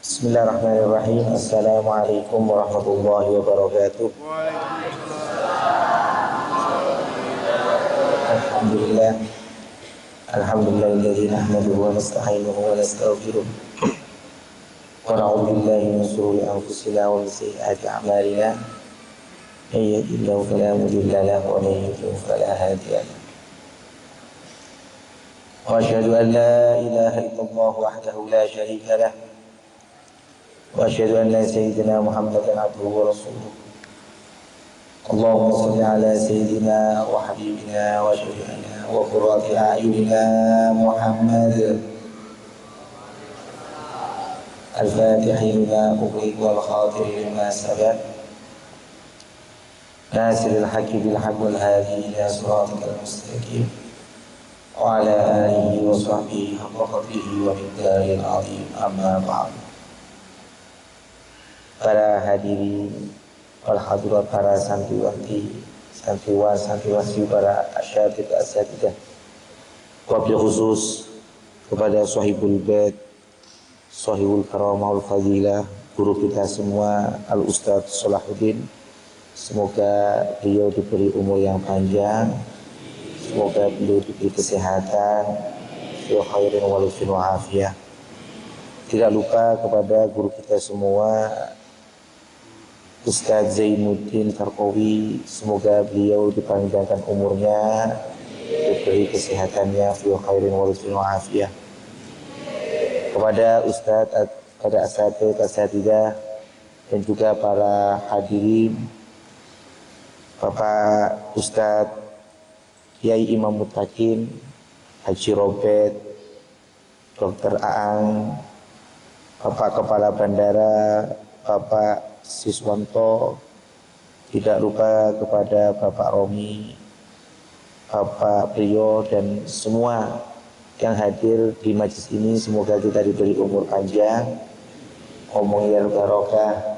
Bismillahirrahmanirrahim. Assalamualaikum warahmatullahi wabarakatuh. Alhamdulillah. Alhamdulillahilladzi nahmaduhu wa nasta'inuhu wa nastaghfiruh. Wa na'udzu billahi min shururi anfusina wa min sayyiati a'malina. May yahdihillahu fala mudilla lahu wa may yudlil fala hadiya lahu. Wa asyhadu an la ilaha illallah wahdahu la syarika lahu. وأشهد أن سيدنا محمدا عبده ورسوله اللهم صل على سيدنا وحبيبنا وشفيعنا وقرة أعيننا محمد الفاتح لما أغلق والخاتم لما سبق ناصر الحق بالحق والهادي إلى صراطك المستقيم وعلى آله وصحبه حق قدره ومقداره العظيم أما بعد. Para hadirin wal hadirat, para santriwati, santriwan, santriwati, para asyatid asatidah, wabil khusus kepada sahibul bait, sahibul karamah wal fadilah, guru kita semua Al Ustadz Salahuddin. Semoga beliau diberi umur yang panjang, semoga beliau diberi kesehatan, fi khairin wa lufin wa afiyah. Tidak lupa kepada guru kita semua Ustadz Zainuddin Karkowi, semoga beliau dipanjangkan umurnya, diberi kesehatannya, fi khairin wa lutfin wa afiyah. Kepada Ustadz, pada asatidah dan juga para hadirin, Bapak Ustadz Yai Imam Mutakin, Haji Robert, Dr. Aang, Bapak Kepala Bandara, Bapak Siswanto, tidak lupa kepada Bapak Romi, Bapak Priyo, dan semua yang hadir di majlis ini. Semoga kita diberi umur panjang, omong yang barokah,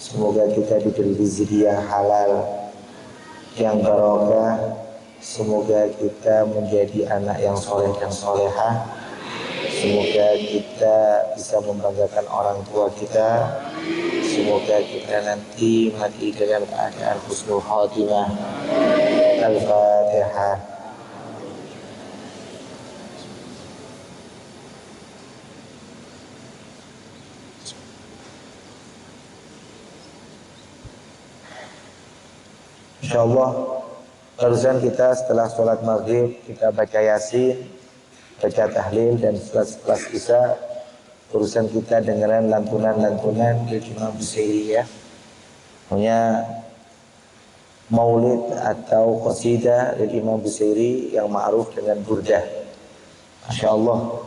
semoga kita diberi rezeki yang halal, yang barokah, semoga kita menjadi anak yang soleh dan solehah, semoga kita bisa membanggakan orang tua kita. Semoga kita nanti mati dengan keadaan husnul khatimah. Al-Fatihah. InsyaAllah barusan kita setelah sholat maghrib kita baca yasin, baca tahlil, dan setelah isya urusan kita dengeran lantunan-lantunan dari Imam Busairi, ya. Punya maulid atau qasidah dari Imam Busairi yang ma'ruf dengan burdah. Masya Allah.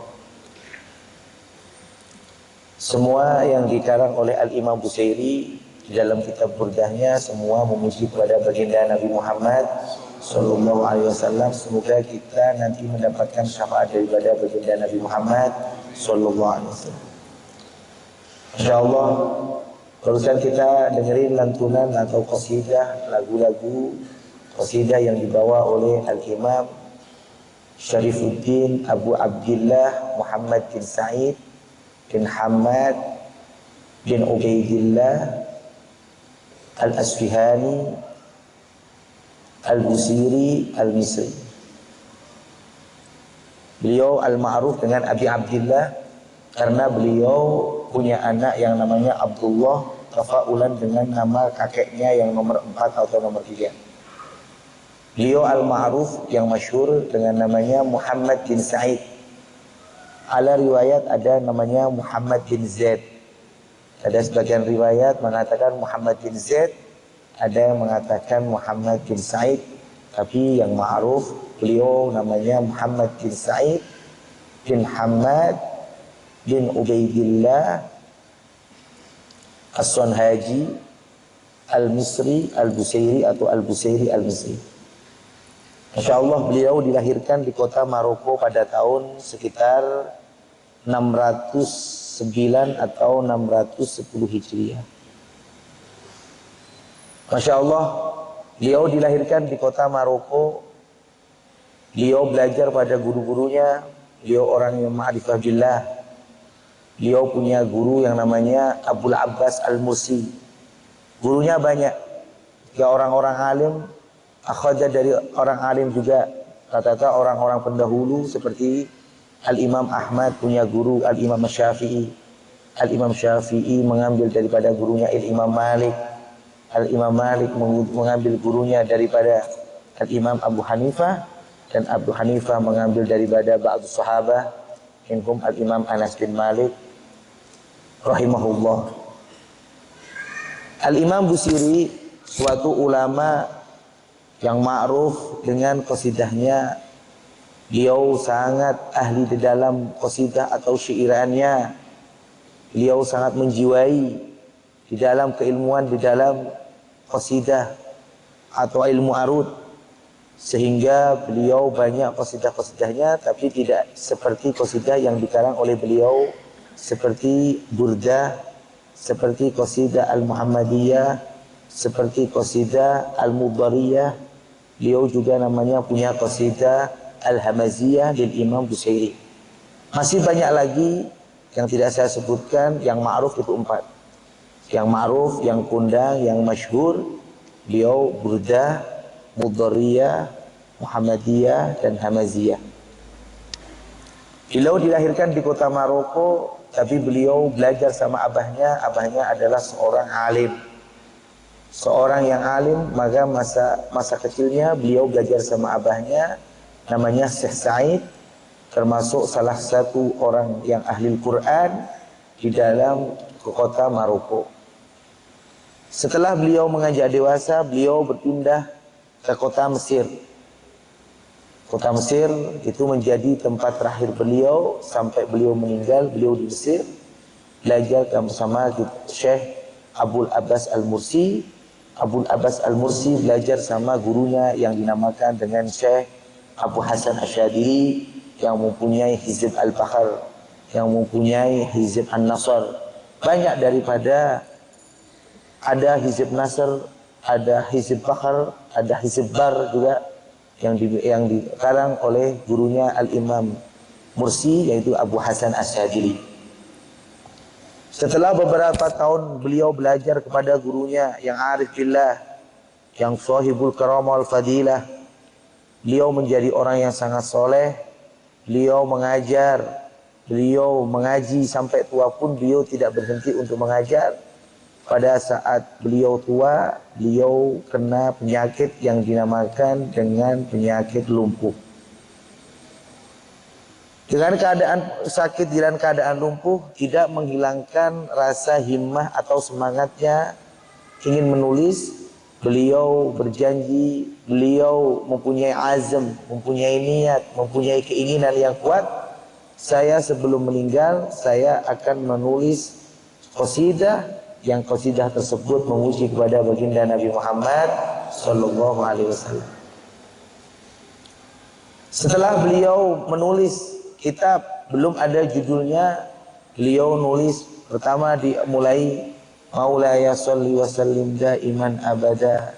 Semua yang dikarang oleh Al-Imam Busairi di dalam kitab burdahnya semua memuji kepada baginda Nabi Muhammad Sallallahu Alaihi Wasallam. Semoga kita nanti mendapatkan syafaat daripada baginda Nabi Muhammad Sallallahu Alaihi Wasallam. Insya Allah, barusan kita dengerin lantunan atau qasidah, lagu-lagu qasidah yang dibawa oleh Al-Imam Syarifuddin Abu Abdillah Muhammad bin Sa'id bin Hamad bin Ubaidillah Al-Asfihani Al-Busiri Al-Misri. Beliau al-ma'ruf dengan Abi Abdillah karena beliau punya anak yang namanya Abdullah, tafaulan dengan nama kakeknya yang nomor 4 atau nomor 3. Beliau al-ma'ruf yang masyhur dengan namanya Muhammad bin Sa'id. Ala riwayat ada namanya Muhammad bin Zaid. Ada sebagian riwayat mengatakan Muhammad bin Zaid, ada yang mengatakan Muhammad bin Sa'id, tapi yang ma'ruf beliau namanya Muhammad bin Sa'id bin Hamad bin Ubaidillah As-Sunhaji Al-Misri Al-Busairi atau Al-Busairi Al-Misri. InsyaAllah beliau dilahirkan di kota Maroko pada tahun sekitar 609 atau 610 Hijriah. Masya Allah, beliau dilahirkan di kota Maroko. Beliau belajar pada guru-gurunya. Beliau orang yang ma'rifah billah. Beliau punya guru yang namanya Abul Abbas Al-Mursi. Gurunya banyak. Ya orang-orang alim, akhadha dari orang alim juga. Rata-rata orang-orang pendahulu seperti Al-Imam Ahmad punya guru Al-Imam Syafi'i. Al-Imam Syafi'i mengambil daripada gurunya Al-Imam Malik. Al-Imam Malik mengambil gurunya daripada Al-Imam Abu Hanifah. Dan Abu Hanifah mengambil daripada ba'du sahabah, minhum Al-Imam Anas bin Malik rahimahullah. Al-Imam Busiri, suatu ulama yang ma'ruf dengan qasidahnya. Beliau sangat ahli di dalam qasidah atau syairannya. Beliau sangat menjiwai di dalam keilmuan di dalam qasidah atau ilmu arud, sehingga beliau banyak qasidah-qasidahnya, tapi tidak seperti qasidah yang dikarang oleh beliau, seperti Burdah, seperti qasidah Al-Muhammadiyah, seperti qasidah Al-Mudhariyah. Beliau juga namanya punya qasidah Al-Hamaziyah lil Imam Busairi. Masih banyak lagi yang tidak saya sebutkan, yang ma'ruf itu 4. Yang ma'ruf, yang kondang, yang masyhur, beliau Burdah, Mudhariyah, Muhammadiyah, dan Hamaziyah. Beliau dilahirkan di kota Maroko, tapi beliau belajar sama abahnya. Abahnya adalah seorang alim. Seorang yang alim, maka masa kecilnya beliau belajar sama abahnya, namanya Syekh Said, termasuk salah satu orang yang ahli Quran di dalam kota Maroko. Setelah beliau menginjak dewasa, beliau berpindah ke kota Mesir. Kota Mesir itu menjadi tempat terakhir beliau sampai beliau meninggal. Beliau di Mesir belajar bersama Syekh Abul Abbas Al-Mursi. Abul Abbas Al-Mursi belajar sama gurunya yang dinamakan dengan Syekh Abu Hasan Asyadili, yang mempunyai Hizib Al-Bahr, yang mempunyai Hizib An-Nasr. Banyak daripada ada Hizib Nasr, ada Hizib Bahr, ada Hizib Bar juga yang dikarang oleh gurunya Al-Imam Mursi, yaitu Abu Hasan Asyadili. Setelah beberapa tahun beliau belajar kepada gurunya yang arif billah, yang sahibul karamah wal fadilah, beliau menjadi orang yang sangat soleh. Beliau mengajar, beliau mengaji sampai tua pun beliau tidak berhenti untuk mengajar. Pada saat beliau tua, beliau kena penyakit yang dinamakan dengan penyakit lumpuh. Dengan keadaan sakit dan keadaan lumpuh, tidak menghilangkan rasa himmah atau semangatnya ingin menulis. Beliau berjanji, beliau mempunyai azam, mempunyai niat, mempunyai keinginan yang kuat. Saya sebelum meninggal, saya akan menulis qasidah, yang qasidah tersebut memuji kepada baginda Nabi Muhammad sallallahu alaihi wasallam. Setelah beliau menulis kitab, belum ada judulnya, beliau nulis pertama dimulai Maulaya sholli wa sallim daiman abada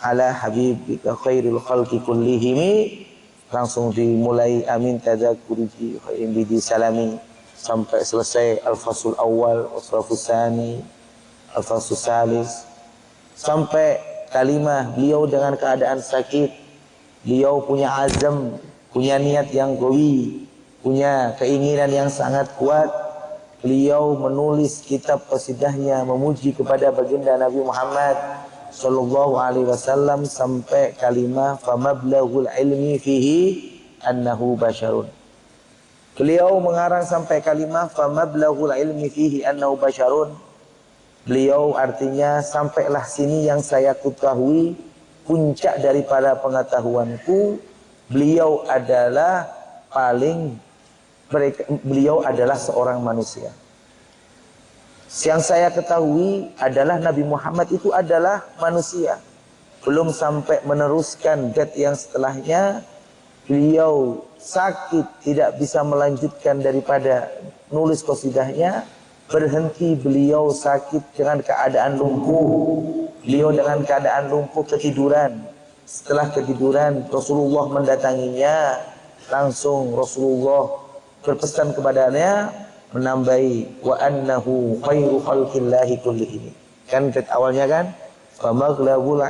ala habibika khairul khalqi kullihimi. Langsung dimulai amin tadzakuriji khairin bidi salami sampai selesai al-fasul awal, al-fasul tsani, al-fasul salis, sampai kalimah. Beliau dengan keadaan sakit, beliau punya azam, punya niat yang qawi, punya keinginan yang sangat kuat. Beliau menulis kitab qasidahnya memuji kepada baginda Nabi Muhammad sallallahu alaihi wasallam sampai kalimah famablaghul ilmi fihi annahu basyarun. Beliau mengarang sampai kalimah famablaghul ilmi fihi annahu basyarun. Beliau artinya sampailah sini yang saya ketahui, puncak daripada pengetahuanku, beliau adalah beliau adalah seorang manusia. Yang saya ketahui adalah Nabi Muhammad itu adalah manusia. Belum sampai meneruskan bait yang setelahnya, beliau sakit, tidak bisa melanjutkan daripada nulis qasidahnya. Berhenti beliau sakit dengan keadaan lumpuh. Beliau dengan keadaan lumpuh ketiduran. Setelah ketiduran, Rasulullah mendatanginya. Langsung Rasulullah berpesan kepadanya, menambahi wa annahu khairu khalqillahi kullihim. Kan awalnya kan famaghlabul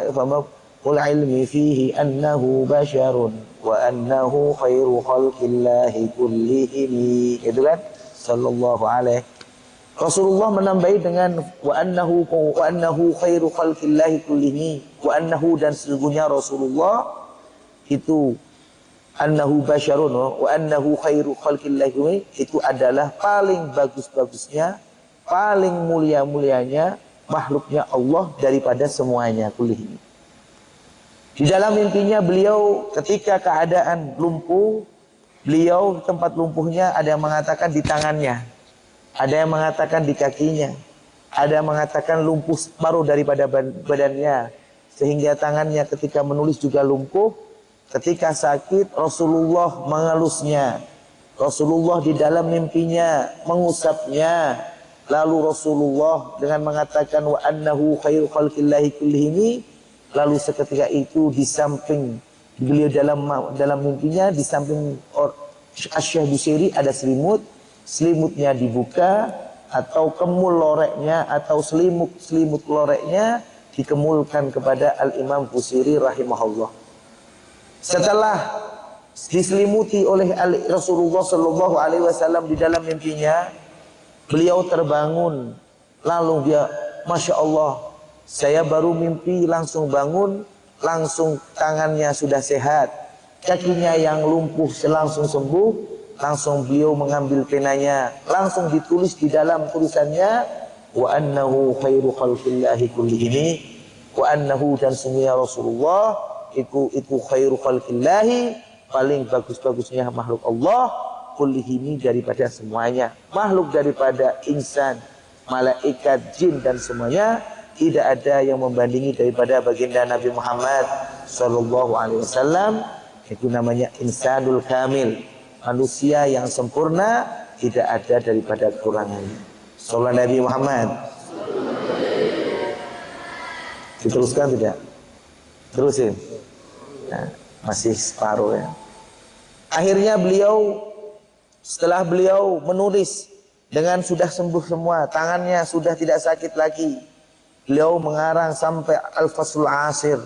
ilmi fihi annahu basyarun wa annahu khairu khalqillahi kullihim. Itu kan sallallahu alaihi. Rasulullah menambahi dengan wa annahu khairu khalqillahi kullihim, wa annahu, dan sesungguhnya Rasulullah itu annahu basyarun wa annahu khairu khalqillahi, itu adalah paling bagus-bagusnya, paling mulia-mulianya makhluknya Allah daripada semuanya kullihim. Di dalam mimpinya beliau ketika keadaan lumpuh, beliau tempat lumpuhnya ada yang mengatakan di tangannya, ada yang mengatakan di kakinya, ada yang mengatakan lumpuh separuh daripada badannya, sehingga tangannya ketika menulis juga lumpuh. Ketika sakit Rasulullah mengelusnya, Rasulullah di dalam mimpinya mengusapnya. Lalu Rasulullah dengan mengatakan wa annahu khairu khalqillahi kullihim, lalu seketika itu di samping beliau dalam mimpinya, di samping Asy-Syaikh Busairi ada selimut. Selimutnya dibuka, atau kemul loreknya atau selimut loreknya dikemulkan kepada Al-Imam Busairi rahimahullah. Setelah diselimuti oleh Rasulullah Shallallahu Alaihi Wasallam di dalam mimpinya, beliau terbangun. Lalu dia, Masya Allah, saya baru mimpi langsung bangun, langsung tangannya sudah sehat, kakinya yang lumpuh langsung sembuh. Langsung beliau mengambil penanya, langsung ditulis di dalam tulisannya wa annahu khairu khalqillahi kullihim, wa annahu, dan sungguhnya Rasulullah itu khairu khalqillahi, paling bagus-bagusnya makhluk Allah, kullihim, daripada semuanya makhluk, daripada insan, malaikat, jin, dan semuanya. Tidak ada yang membandingi daripada baginda Nabi Muhammad sallallahu alaihi wasallam. Itu namanya insanul kamil, manusia yang sempurna, tidak ada daripada kekurangannya. Sallallahu Nabi Muhammad. Diteruskan tidak? Terusin. Nah, masih separuh ya. Akhirnya beliau, setelah beliau menulis dengan sudah sembuh semua, tangannya sudah tidak sakit lagi, beliau mengarang sampai Al-Faslul Ashir,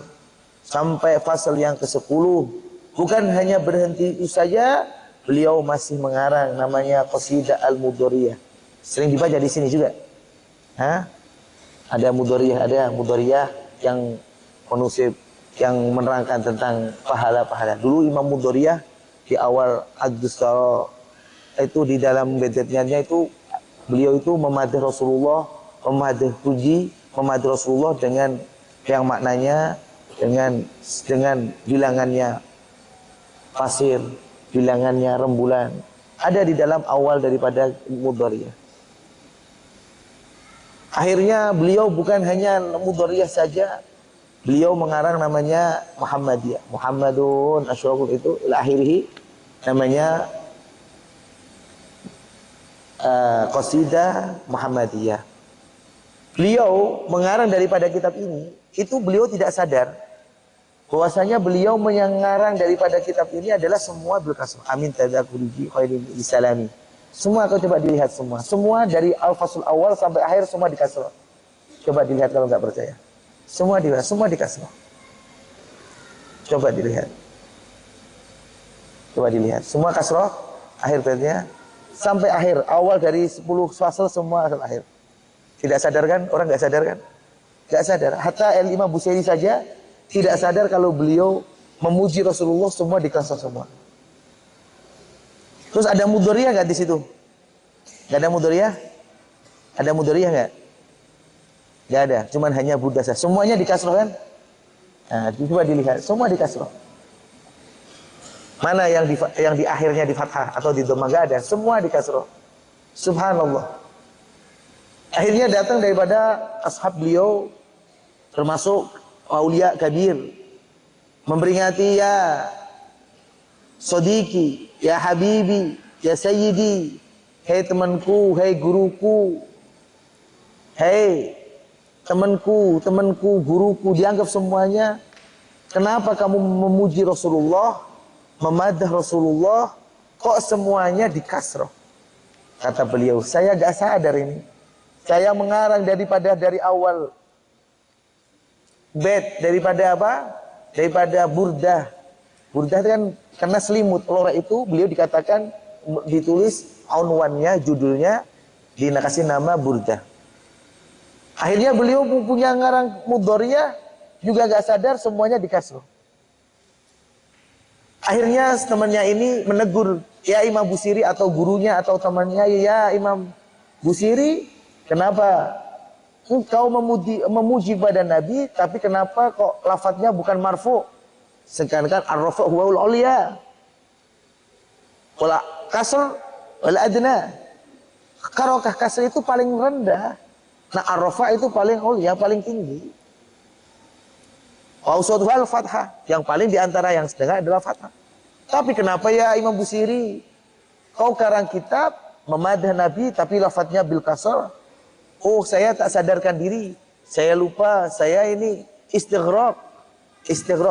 sampai fasal yang ke-10. Bukan hanya berhenti itu saja, beliau masih mengarang namanya Qasidah Al-Mudoriyah. Sering dibaca di sini juga. Hah? Ada Mudoriyah yang penusib, yang menerangkan tentang pahala-pahala. Dulu Imam Mudoriyah di awal Ad-Dustara itu di dalam bedetnya itu beliau itu memadih Rasulullah, memadih puji, memadih Rasulullah dengan yang maknanya dengan bilangannya pasir, bilangannya rembulan, ada di dalam awal daripada Mudoriyah. Akhirnya beliau bukan hanya Mudoriyah saja, beliau mengarang namanya Muhammadiyah, Muhammadun Asyraful, itu akhirnya namanya Qasidah Muhammadiyah. Beliau mengarang daripada kitab ini, itu beliau tidak sadar bahwasanya beliau mengarang daripada kitab ini adalah semua berkasih. Amin tadzakuriji khairin islami. Semua kau coba dilihat semua. Semua dari al-fasl awal sampai akhir semua dikasih. Coba dilihat kalau nggak percaya. Semua dikasih. Coba dilihat. Coba dilihat. Semua kasroh akhir baitnya sampai akhir. Awal dari 10 fasal semua asal akhir. Tidak sadar kan? Orang nggak sadar kan? Nggak sadar. Hatta Al-Imam Busairi saja tidak sadar kalau beliau memuji Rasulullah semua dikasih semua. Terus ada Mudoriyah nggak di situ? Nggak ada Mudoriyah? Ada Mudoriyah nggak? Nggak ada. Cuman hanya Buddha saja. Semuanya dikasih kan? Nah, coba dilihat. Semua dikasih. Mana yang di akhirnya di fathah atau di dhamma? Nggak ada. Semua dikasih. Subhanallah. Akhirnya datang daripada ashab beliau, termasuk Aulia Kabir, memperingati, ya Sodiki, ya Habibi, ya Sayyidi, hei temanku, hei guruku, hei temanku, guruku, dianggap semuanya. Kenapa kamu memuji Rasulullah, memadah Rasulullah, kok semuanya dikasroh? Kata beliau, saya gak sadar ini. Saya mengarang dari awal bait, daripada apa? Daripada burdah. Burdah itu kan karena selimut lorek itu, beliau dikatakan ditulis unwannya, judulnya dikasih nama burdah. Akhirnya beliau punya ngarang mudhoriyah juga gak sadar semuanya dikasih. Akhirnya temannya ini menegur, ya Imam Busiri atau gurunya atau temannya, ya Imam Busiri, kenapa engkau memuji pada Nabi, tapi kenapa kok lafadznya bukan marfu? Sedangkan ar-rafa' huwa al-'ulya. Wala kasr wala adna. Karokah kasr itu paling rendah. Nah ar-rafa' itu paling ulya, paling tinggi. Wa usatuhal fathah, yang paling diantara yang sedang adalah fathah. Tapi kenapa ya Imam Busiri, kau karang kitab memadah Nabi tapi lafadznya bil kasr? Oh, saya tak sadarkan diri, saya lupa, saya ini istighraq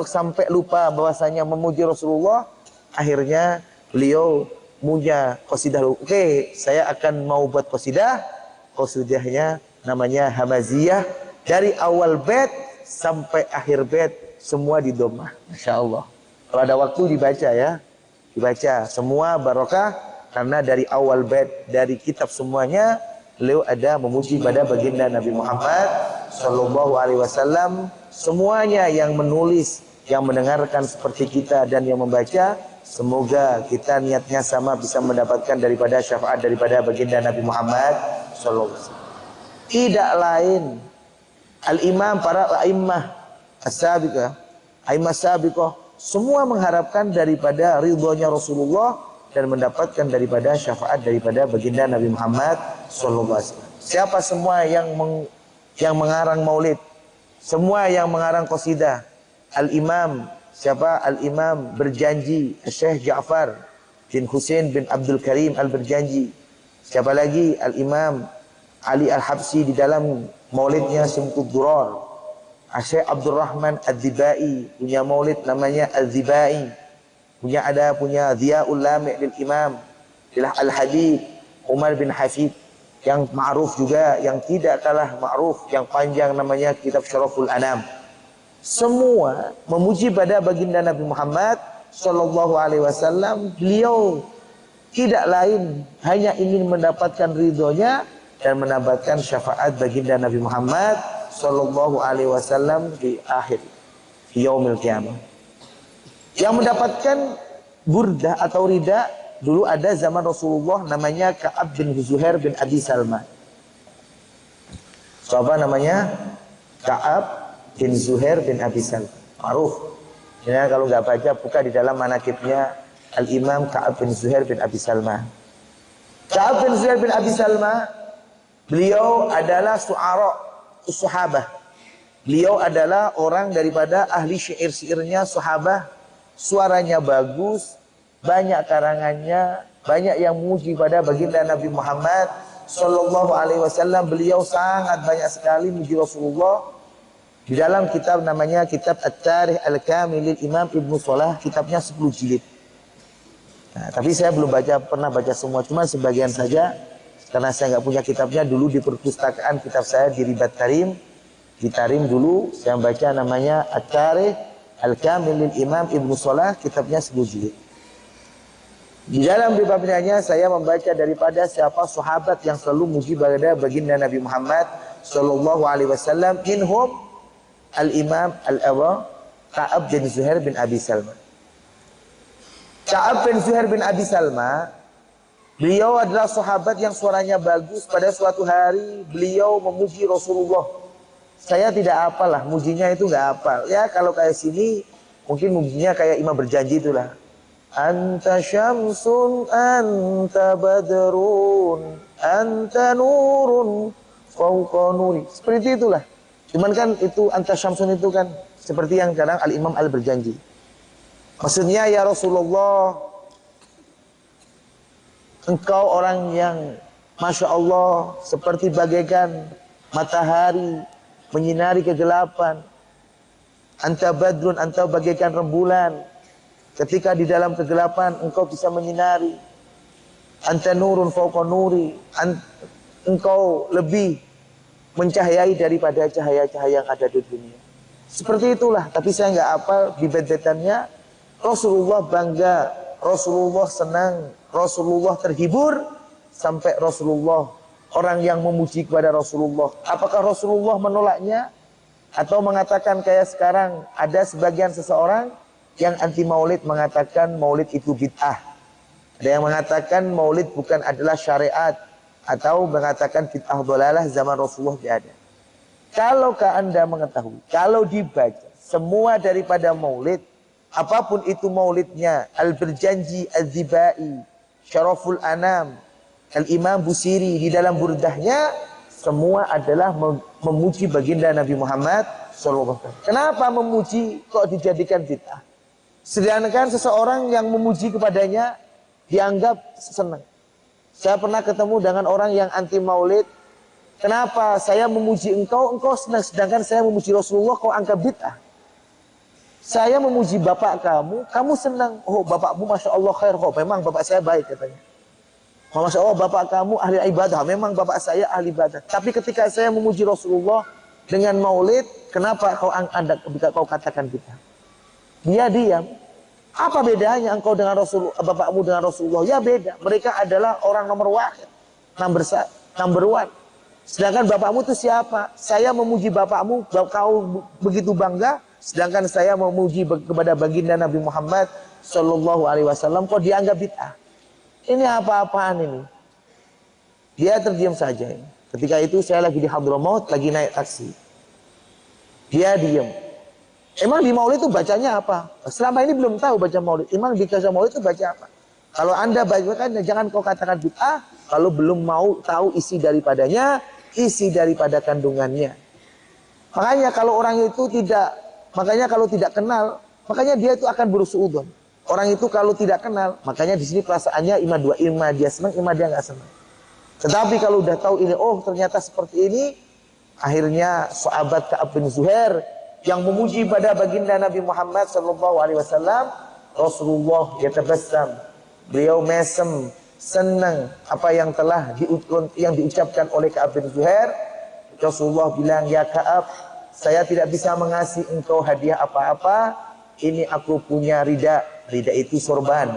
sampai lupa bahwasanya memuji Rasulullah. Akhirnya beliau punya qasidah. Oke, saya akan mau buat qasidahnya namanya Hamaziyah, dari awal bait sampai akhir bait semua di dhammah. Masyaallah. Kalau ada waktu dibaca ya. Dibaca semua barokah, karena dari awal bait dari kitab semuanya beliau ada memuji pada baginda Nabi Muhammad sallallahu alaihi wasallam. Semuanya yang menulis, yang mendengarkan seperti kita dan yang membaca, semoga kita niatnya sama bisa mendapatkan daripada syafaat daripada baginda Nabi Muhammad sallallahu alaihi wasallam. Tidak lain al-imam, para a'immah as-sabiqah, a'immah sabiqah, semua mengharapkan daripada ridhonya Rasulullah dan mendapatkan daripada syafaat daripada baginda Nabi Muhammad sallallahu alaihi wasallam. Siapa semua yang mengarang maulid, semua yang mengarang qasidah, al-imam, siapa? Al-imam berjanji, Syekh Ja'far bin Husain bin Abdul Karim al-Berjanji. Siapa lagi? Al-imam Ali Al-Habsi di dalam maulidnya Simtud Durar. Syekh Abdurrahman Ad-Dhibai punya maulid namanya Al-Dhibai. Punya Dhiaul Lami' lil Imam Al-Habib Umar bin Hafid, yang ma'ruf juga, yang tidak kalah ma'ruf, yang panjang namanya kitab Syaraful Anam. Semua memuji pada baginda Nabi Muhammad sallallahu alaihi wasallam. Beliau tidak lain hanya ingin mendapatkan ridhonya dan mendapatkan syafaat baginda Nabi Muhammad sallallahu alaihi wasallam di akhir yaumil qiyamah. Yang mendapatkan burdah atau rida dulu ada zaman Rasulullah, namanya Ka'ab bin Zuhair bin Abi Salma. Siapa namanya? Ka'ab bin Zuhair bin Abi Salma. Ma'ruf. Ya, kalau nggak baca buka di dalam manaqibnya Al-Imam Ka'ab bin Zuhair bin Abi Salma. Ka'ab bin Zuhair bin Abi Salma, beliau adalah su'ara sahabah. Beliau adalah orang daripada ahli syair-syairnya sahabah. Suaranya bagus, banyak karangannya, banyak yang memuji pada baginda Nabi Muhammad sallallahu alaihi wasallam. Beliau sangat banyak sekali memuji Rasulullah. Di dalam kitab namanya kitab At-Tarikh Al-Kamil lil Imam Ibnu Shalah, kitabnya 10 jilid. Nah, tapi saya belum pernah baca semua, cuma sebagian saja karena saya nggak punya kitabnya. Dulu di perpustakaan kitab saya di Ribat Tarim, di Tarim dulu saya baca namanya At-Tarikh Al-Kamil lil Imam Ibnu Shalah, kitabnya 10 jilid. Di dalam bab-babnya saya membaca daripada siapa sahabat yang selalu muji pada baginda Nabi Muhammad sallallahu alaihi wasallam. Minhum al-Imam al-Awa Ka'ab bin Zuhair bin Abi Salma. Ka'ab bin Zuhair bin Abi Salma, beliau adalah sahabat yang suaranya bagus. Pada suatu hari beliau memuji Rasulullah. Saya tidak apalah, mujinya itu nggak apal. Ya kalau kayak sini mungkin mujinya kayak Imam Berjanji itulah. Anta syamsun, anta badrun, anta nurun, fauqa nuri. Seperti itulah. Cuman kan itu anta syamsun itu kan seperti yang kadang Al-Imam Al-Berjanji. Maksudnya ya Rasulullah, engkau orang yang Masya Allah seperti bagaikan matahari menyinari kegelapan. Anta badrun, anta bagaikan rembulan. Ketika di dalam kegelapan engkau bisa menyinari. Anta nurun fauqa nuri. Engkau lebih mencahayai daripada cahaya-cahaya yang ada di dunia. Seperti itulah, tapi saya nggak apa dibedetannya. Rasulullah bangga, Rasulullah senang, Rasulullah terhibur, sampai Rasulullah, orang yang memuji kepada Rasulullah, apakah Rasulullah menolaknya? Atau mengatakan kayak sekarang ada sebagian seseorang yang anti maulid mengatakan maulid itu bid'ah. Ada yang mengatakan maulid bukan adalah syariat, atau mengatakan bid'ah dhalalah, zaman Rasulullah tidak ada. Kalaukah Anda mengetahui, kalau dibaca semua daripada maulid, apapun itu maulidnya, Al-Berjanji, Al-Zibai, Syaraful Anam, Al-Imam Busiri di dalam burdahnya, semua adalah memuji baginda Nabi Muhammad SAW. Kenapa memuji kok dijadikan bid'ah? Sedangkan seseorang yang memuji kepadanya dianggap senang. Saya pernah ketemu dengan orang yang anti maulid. Kenapa saya memuji engkau senang, sedangkan saya memuji Rasulullah kau anggap bid'ah? Saya memuji bapak kamu senang. Oh, bapakmu Masya Allah khair kok. Memang bapak saya baik katanya. Oh, Masya Allah bapak kamu ahli ibadah. Memang bapak saya ahli ibadah. Tapi ketika saya memuji Rasulullah dengan maulid, kenapa kau katakan bid'ah? Dia diam. Apa bedanya engkau dengan bapakmu dengan Rasulullah? Ya beda. Mereka adalah orang nomor wahid, number one. Sedangkan bapakmu itu siapa? Saya memuji bapakmu, kau begitu bangga. Sedangkan saya memuji kepada baginda Nabi Muhammad Sallallahu Alaihi Wasallam, kok dianggap bid'ah? Ini apa-apaan ini? Dia terdiam saja. Ketika itu saya lagi di Hadramaut, lagi naik taksi. Dia diam. Emang di maulid itu bacanya apa? Selama ini belum tahu baca maulid. Emang di kisah maulid itu baca apa? Kalau Anda bacakan, jangan kau katakan bid'ah kalau belum mau tahu isi daripadanya, isi daripada kandungannya. Makanya kalau orang itu kalau tidak kenal, makanya dia itu akan bersuudzon. Orang itu kalau tidak kenal, makanya di sini perasaannya ima dia senang, ima dia nggak senang. Tetapi kalau udah tahu ini, oh ternyata seperti ini, akhirnya sahabat Ka'ab bin Zuhair yang memuji pada baginda Nabi Muhammad SAW, Rasulullah yatabassam, beliau mesem, senang apa yang telah diucapkan oleh Ka'ab bin Zuhair. Rasulullah bilang, ya Ka'ab, saya tidak bisa mengasih engkau hadiah apa-apa. Ini aku punya rida. Rida itu sorban.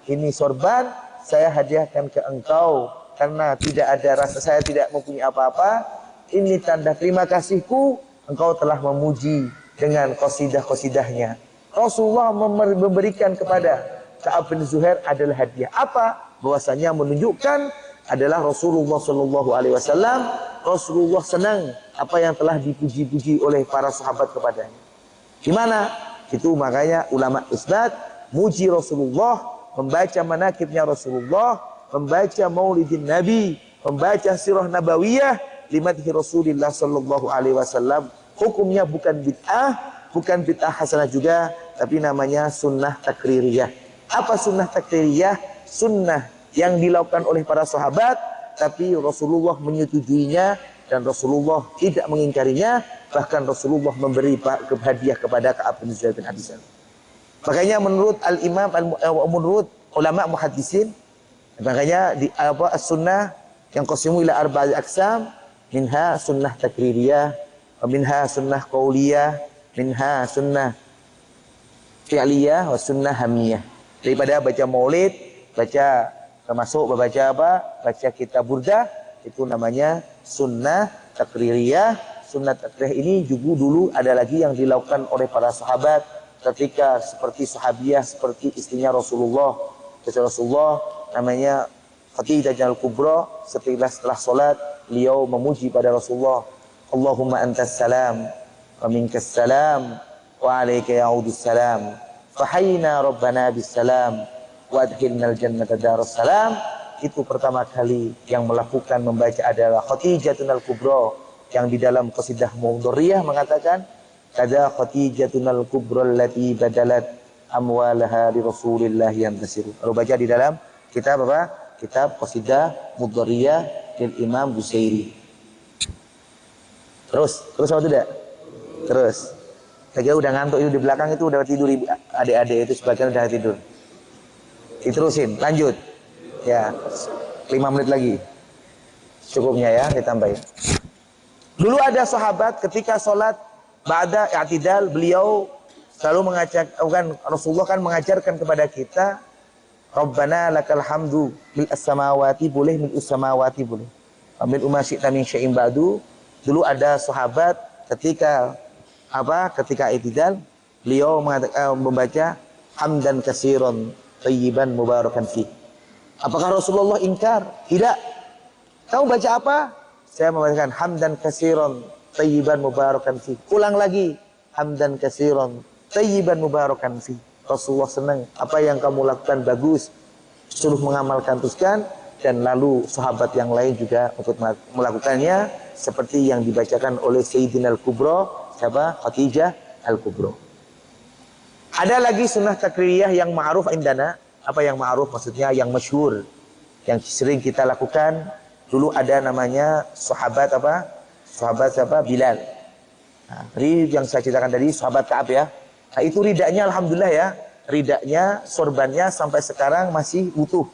Ini sorban saya hadiahkan ke engkau karena tidak ada rasa saya tidak mempunyai apa-apa. Ini tanda terima kasihku. Engkau telah memuji dengan qasidah-qasidahnya. Rasulullah memberikan kepada Ka'ab bin Zuhair adalah hadiah. Apa? Bahwasanya menunjukkan adalah Rasulullah SAW. Rasulullah senang apa yang telah dipuji-puji oleh para sahabat kepadanya. Di mana? Itu makanya ulama isnad muji Rasulullah, membaca manaqibnya Rasulullah, membaca maulidin Nabi, membaca sirah nabawiyah limadhi Rasulillah sallallahu alaihi wasallam. Hukumnya bukan bid'ah hasanah juga, tapi namanya sunnah takririyah. Apa sunnah takririyah? Sunnah yang dilakukan oleh para sahabat, tapi Rasulullah menyetujuinya dan Rasulullah tidak mengingkarinya. Bahkan Rasulullah memberi hadiah kepada Ka'ab bin Zuhair bin Abi Salam. Makanya menurut menurut ulama muhaddisin, makanya di as-sunnah yang qasimu ila arba'i aqsam, minha sunnah takririyah, minha sunnah qauliyah, minha sunnah fi'liyah, wa sunnah hamiyah. Daripada baca maulid, baca termasuk baca apa? Baca kitab burdah, itu namanya sunnah takririyah. Sunnah takririyah ini juga dulu ada lagi yang dilakukan oleh para sahabat ketika seperti sahabiah, seperti istrinya Rasulullah. Rasulullah namanya Khadiijah al-Kubra, setelah salat beliau memuji pada Rasulullah, Allahumma antas salam wa minkas salam wa alayka ya'udus salam fahayna rabbana bis salam wa adkhilnal jannata darus salam. Itu pertama kali yang melakukan membaca adalah Khadiijah al-Kubra, yang di dalam qasidah Mawduriyah mengatakan, kada Khadiijah al-Kubra allati badalat amwalaha li Rasulillah yantasiru. Lalu baca di dalam kitab apa? Kitab qasidah Mawduriyah dari Imam Busairi. Terus apa tidak? Terus. Saya udah ngantuk itu di belakang itu udah tidur adik-adik itu sebagian udah tidur. Diterusin, lanjut. Ya, 5 menit lagi. Cukupnya ya, ditambahin. Dulu ada sahabat ketika sholat ba'da i'tidal, beliau selalu mengajarkan, Rasulullah kan mengajarkan kepada kita, Rabbana lakal hamdu mil as-samawati boleh, mil us-samawati boleh. Mil umasyikta min syai'in ba'du. Dulu ada sahabat ketika ketika i'tidal, beliau membaca hamdan katsiran thayyiban mubarakan fi. Apakah Rasulullah ingkar? Tidak. Kamu baca apa? Saya membacakan hamdan katsiran thayyiban mubarakan fi. Ulang lagi, hamdan katsiran thayyiban mubarakan fi. Rasulullah senang, apa yang kamu lakukan bagus, suruh mengamalkan teruskan. Dan lalu sahabat yang lain juga untuk melakukannya, seperti yang dibacakan oleh Sayyidina Al-Kubra, siapa? Khadijah Al-Kubra. Ada lagi sunnah takririyah yang ma'ruf indana. Apa yang ma'ruf maksudnya? Yang masyhur, yang sering kita lakukan. Dulu ada namanya sahabat Sahabat siapa? Bilal. Nah, tadi yang saya ceritakan tadi sahabat Ka'ab ya. Nah, itu ridaknya alhamdulillah ya. Ridaknya, sorbannya sampai sekarang masih utuh.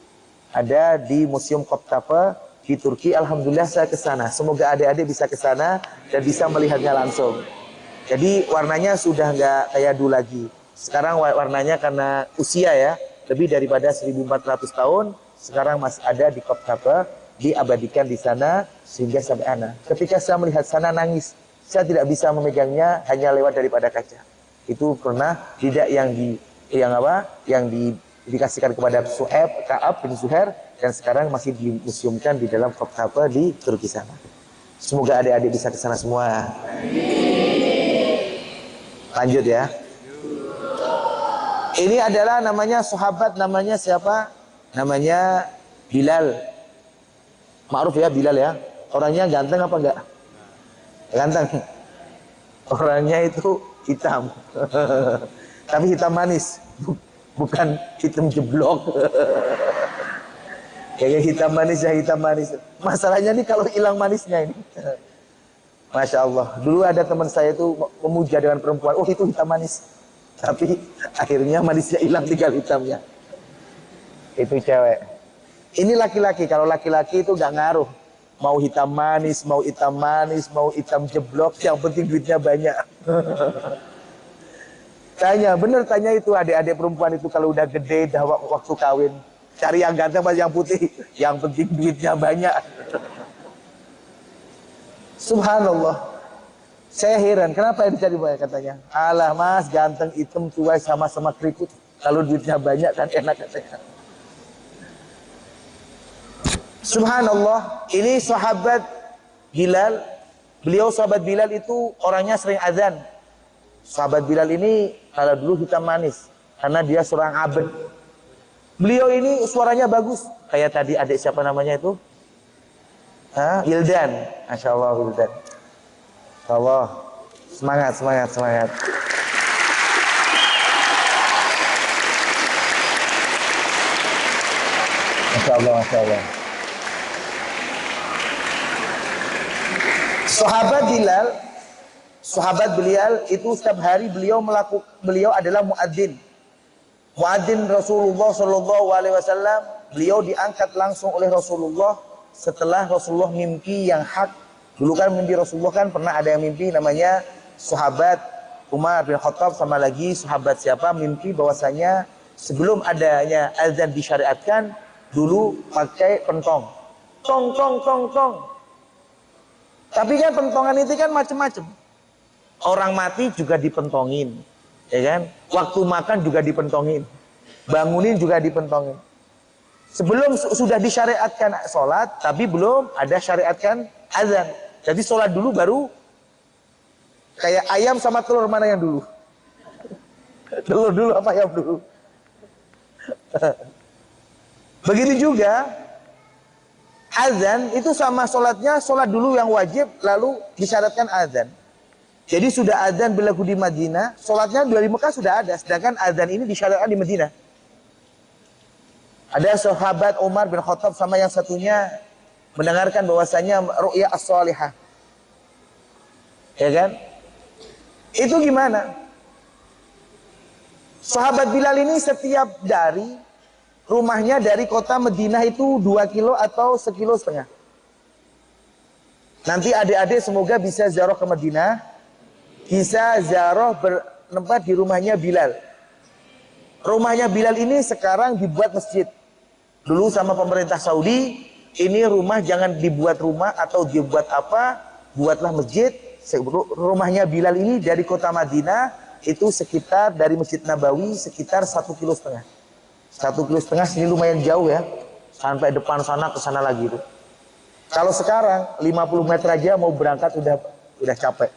Ada di Museum Topkapi di Turki. Alhamdulillah saya ke sana. Semoga adik-adik bisa ke sana dan bisa melihatnya langsung. Jadi warnanya sudah nggak kayak dulu lagi. Sekarang warnanya karena usia ya, lebih daripada 1400 tahun. Sekarang masih ada di Topkapi, diabadikan di sana sehingga sampai anak. Ketika saya melihat sana nangis. Saya tidak bisa memegangnya hanya lewat daripada kaca. Itu pernah tidak yang dikasihkan kepada Ka'ab bin Zuhair, dan sekarang masih dimuseumkan di dalam Topkapi di Turki sana. Semoga adik-adik bisa ke sana semua. Lanjut ya. Ini adalah namanya sahabat, namanya siapa? Namanya Bilal. Ma'ruf ya Bilal ya. Orangnya ganteng apa enggak? Ganteng. Orangnya itu hitam. Tapi hitam manis. Bukan hitam jeblok. Kayak hitam manis ya, hitam manis. Masalahnya nih kalau hilang manisnya ini. Masya Allah. Dulu ada teman saya itu memuja dengan perempuan. Oh itu hitam manis. Tapi akhirnya manisnya hilang, tinggal hitamnya. Itu cewek. Ini laki-laki. Kalau laki-laki itu gak ngaruh. Mau hitam manis, mau hitam jeblok. Yang penting duitnya banyak. Tanya itu adik-adik perempuan itu kalau udah gede, dah waktu kawin. Cari yang ganteng pas yang putih. Yang penting duitnya banyak. Subhanallah. Saya heran, kenapa yang dicari banyak katanya? Alah mas, ganteng, hitam, tua, sama-sama keriput. Kalau duitnya banyak kan enak katanya. Subhanallah, ini sahabat Bilal. Beliau sahabat Bilal itu orangnya sering azan. Sahabat Bilal ini kalau dulu hitam manis karena dia seorang abd. Beliau ini suaranya bagus. Kayak tadi adik siapa namanya itu? Wildan. Masya Allah Wildan. Masya Allah. Semangat. Masya Allah. Sahabat Bilal itu setiap hari beliau adalah muadzin. Muadzin Rasulullah Shallallahu Alaihi Wasallam. Beliau diangkat langsung oleh Rasulullah setelah Rasulullah mimpi yang hak. Dulu kan mimpi Rasulullah kan pernah ada yang mimpi namanya sahabat Umar bin Khattab, sama lagi sahabat siapa mimpi bahwasanya sebelum adanya azan disyariatkan dulu pakai pentong. Tong. Tapi kan pentongan itu kan macam-macam. Orang mati juga dipentongin, ya kan? Waktu makan juga dipentongin, bangunin juga dipentongin. Sebelum sudah disyariatkan sholat, tapi belum ada syariatkan azan. Jadi sholat dulu baru kayak ayam sama telur, mana yang dulu? Telur dulu apa ayam dulu? Begitu juga azan itu sama sholatnya, sholat dulu yang wajib, lalu disyaratkan azan. Jadi sudah azan berlaku di Madinah, sholatnya dari Mekah sudah ada, sedangkan azan ini disyariatkan di Madinah. Ada sahabat Umar bin Khattab sama yang satunya mendengarkan bahwasanya ru'ya as-salihah. Ya kan? Itu gimana? Sahabat Bilal ini setiap dari rumahnya dari kota Madinah itu 2 kilo atau 1,5 kilo. Nanti adik-adik semoga bisa ziarah ke Madinah, bisa ziarah bertempat di rumahnya Bilal. Rumahnya Bilal ini sekarang dibuat masjid. Dulu sama pemerintah Saudi, ini rumah jangan dibuat rumah atau dibuat apa, buatlah masjid. Rumahnya Bilal ini dari kota Madinah itu sekitar dari Masjid Nabawi sekitar 1,5 kilo. 1,5 kilo sini lumayan jauh ya, sampai depan sana ke sana lagi itu. Kalau sekarang 50 meter aja mau berangkat udah capek.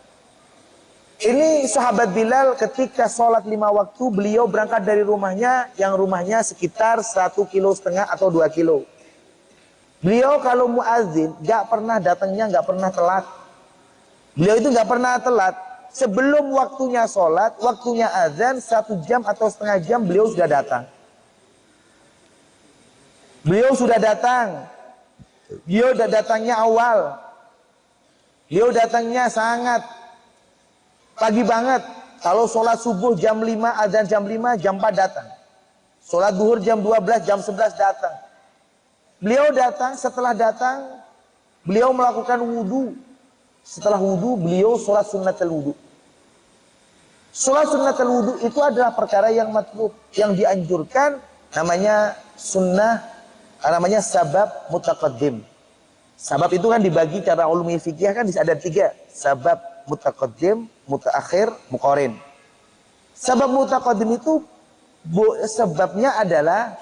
Ini sahabat Bilal ketika sholat 5 waktu beliau berangkat dari rumahnya yang rumahnya sekitar 1,5 kilo atau 2 kilo. Beliau kalau muadzin nggak pernah datangnya, nggak pernah telat. Beliau itu nggak pernah telat. Sebelum waktunya sholat, waktunya azan 1 jam atau setengah jam beliau sudah datang. Beliau sudah datang. Beliau datangnya awal. Beliau datangnya sangat pagi banget. Kalau sholat subuh jam 5, azan jam 5, jam 4 datang. Sholat duhur jam 12, jam 11 datang. Beliau datang, setelah datang, beliau melakukan wudhu. Setelah wudhu, beliau sholat sunnatul wudhu. Sholat sunnatul wudhu itu adalah perkara yang matlub, yang dianjurkan, namanya sunnah, namanya sabab mutaqaddim. Sabab itu kan dibagi cara ulum fikih kan ada 3. Sabab mutaqaddim, mutaakhir, muqarin. Sabab mutaqaddim itu sebabnya adalah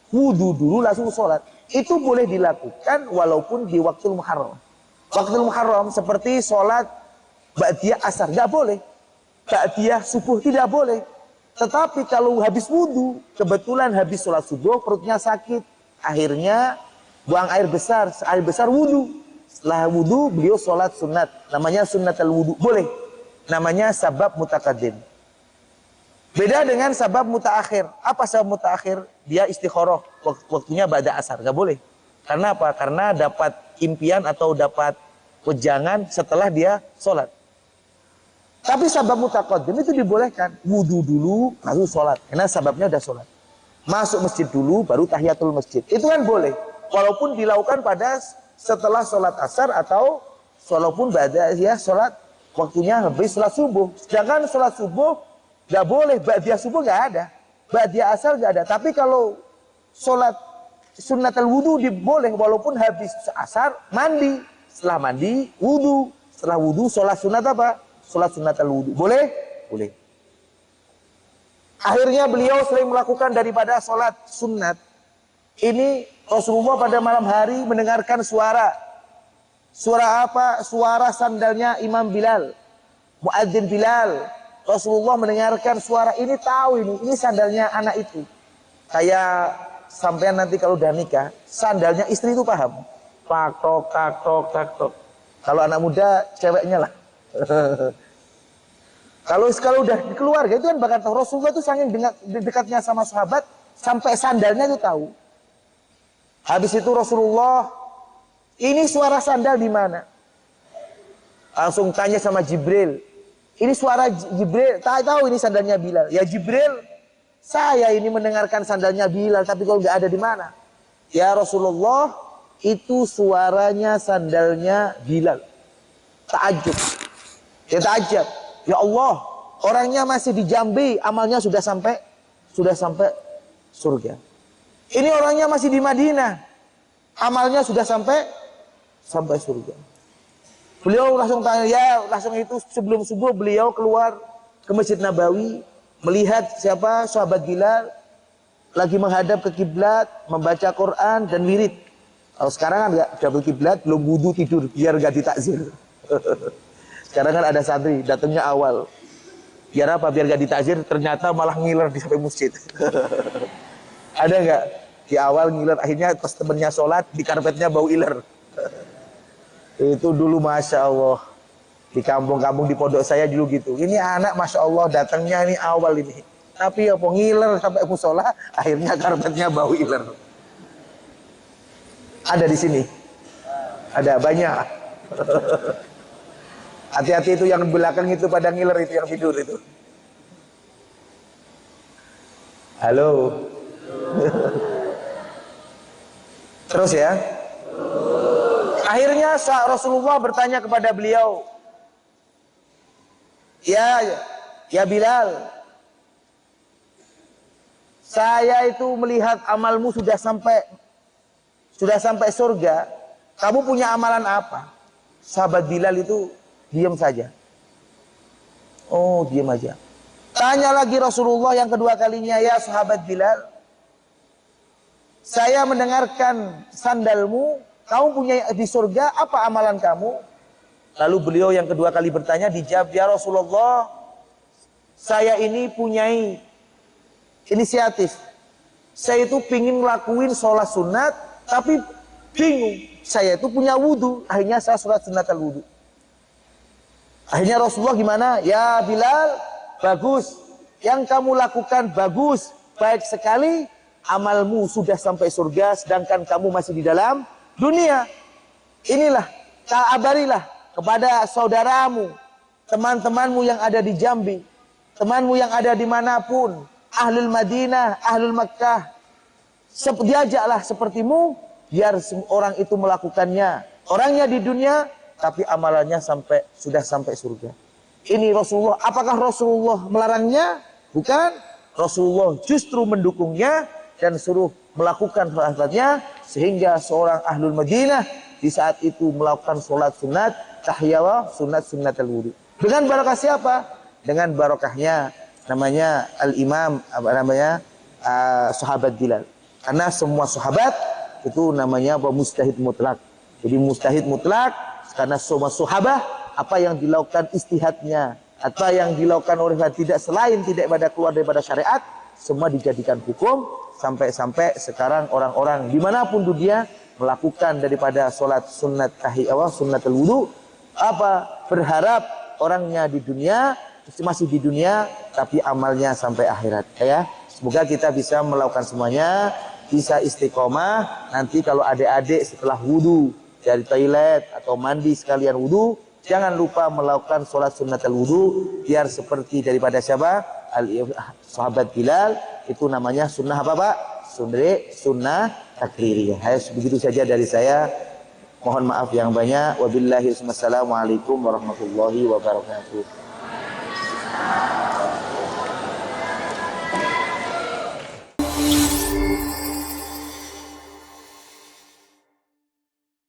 wudhu dulu langsung sholat. Itu boleh dilakukan walaupun di waktu Muharram. Waktu Muharram seperti sholat ba'diyah asar, nggak boleh. Ba'diyah subuh tidak boleh. Tetapi kalau habis wudhu, kebetulan habis sholat subuh perutnya sakit, akhirnya buang air besar wudhu. Setelah wudhu beliau sholat sunat, namanya sunnatul wudhu, boleh. Namanya sabab mutaqaddim. Beda dengan sabab mutaakhir. Apa sabab mutaakhir? Dia istikharah, waktunya ba'da asar, nggak boleh. Karena apa? Karena dapat impian atau dapat wejangan setelah dia sholat. Tapi sabab mutaqaddim itu dibolehkan. Wudhu dulu, lalu sholat. Karena sababnya udah sholat. Masuk masjid dulu, baru tahiyatul masjid. Itu kan boleh. Walaupun dilakukan pada setelah sholat asar atau walaupun ba'da ya sholat, waktunya habis sholat subuh. Sedangkan sholat subuh nggak boleh, ba'diyah subuh nggak ada. Ba'diyah asar nggak ada. Tapi kalau sholat sunnatul wudhu boleh walaupun habis asar mandi, setelah mandi wudhu, setelah wudhu sholat sunat apa? Sholat sunnatul wudhu boleh? Boleh. Akhirnya beliau sering melakukan daripada sholat sunat ini. Rasulullah pada malam hari mendengarkan suara apa? Suara sandalnya Imam Bilal, muadzin Bilal. Rasulullah mendengarkan suara ini, tahu ini sandalnya anak itu. Kayak sampean nanti kalau udah nikah, sandalnya istri itu paham. Taktok, taktok, taktok. Kalau anak muda, ceweknya lah. Kalau udah di keluarga itu kan bakal tahu. Rasulullah itu saking dekatnya sama sahabat, sampai sandalnya itu tahu. Habis itu Rasulullah, ini suara sandal di mana? Langsung tanya sama Jibril. Ini suara Jibril, tahu ini sandalnya Bilal. Ya Jibril, saya ini mendengarkan sandalnya Bilal, tapi kalau nggak ada di mana? Ya Rasulullah, itu suaranya sandalnya Bilal. Ta'ajub. Ya ta'ajub. Ya Allah, orangnya masih di Jambi, amalnya sudah sampai surga. Ini orangnya masih di Madinah, amalnya sudah sampai surga. Beliau langsung tanya, ya langsung itu sebelum subuh beliau keluar ke Masjid Nabawi, melihat siapa sahabat Bilal lagi menghadap ke kiblat, membaca Quran dan wirid. Kalau sekarang kan nggak double kiblat, belum wudu tidur biar nggak ditakzir. Sekarang kan ada santri datangnya awal, biar apa? Biar nggak ditakzir, ternyata malah ngiler di sampai masjid. Ada nggak? Di awal ngiler, akhirnya pas temennya sholat di karpetnya bau iler. Itu dulu Masya Allah. Di kampung-kampung di pondok saya dulu gitu. Ini anak Masya Allah datangnya ini awal ini. Tapi apa ngiler sampai musola, akhirnya karpetnya bau iler. Ada di sini. Ada banyak. Hati-hati itu yang belakang itu pada ngiler itu yang tidur itu. Halo. Terus ya. Akhirnya Rasulullah bertanya kepada beliau, ya Bilal, saya itu melihat amalmu sudah sampai surga. Kamu punya amalan apa? Sahabat Bilal itu diam saja. Oh, diam aja. Tanya lagi Rasulullah yang kedua kalinya, ya sahabat Bilal, saya mendengarkan sandalmu, kamu punya di surga, apa amalan kamu? Lalu beliau yang kedua kali bertanya, dijawab, ya Rasulullah, saya ini punyai inisiatif. Saya itu pingin ngelakuin sholat sunat, tapi bingung. Saya itu punya wudhu, akhirnya saya sholat sunat al-wudhu. Akhirnya Rasulullah gimana? Ya Bilal, bagus. Yang kamu lakukan bagus, baik sekali. Amalmu sudah sampai surga, sedangkan kamu masih di dalam dunia. Inilah, kabarilah kepada saudaramu, teman-temanmu yang ada di Jambi, temanmu yang ada dimanapun, Ahlul Madinah, Ahlul Makkah, diajaklah sepertimu, biar orang itu melakukannya. Orangnya di dunia, tapi amalannya sudah sampai surga. Ini Rasulullah. Apakah Rasulullah melarangnya? Bukan. Rasulullah justru mendukungnya dan suruh melakukan sholatnya, sehingga seorang Ahlul Madinah di saat itu melakukan sholat sunat tahiyah sunat al-wudu. Dengan barakah siapa? Dengan barakahnya namanya al-imam, sahabat Bilal. Karena semua sahabat itu namanya mustahid mutlak. Jadi mustahid mutlak karena semua sahabat apa yang dilakukan istihadnya, apa yang dilakukan oleh tidak pada keluar daripada syariat, semua dijadikan hukum. Sampai sekarang orang-orang dimanapun dunia melakukan daripada sholat sunat tahiyah sunat al-wudu, berharap orangnya di dunia masih di dunia tapi amalnya sampai akhirat. Ya, semoga kita bisa melakukan semuanya, bisa istiqomah. Nanti kalau adik-adik setelah wudu dari toilet atau mandi sekalian wudu, jangan lupa melakukan sholat sunat al-wudu, biar seperti daripada siapa? Sahabat Bilal. Itu namanya sunnah apa Pak? Sunnah takririyah. Begitu saja dari saya. Mohon maaf yang banyak. Wabillahi wassalamualaikum warahmatullahi wabarakatuh.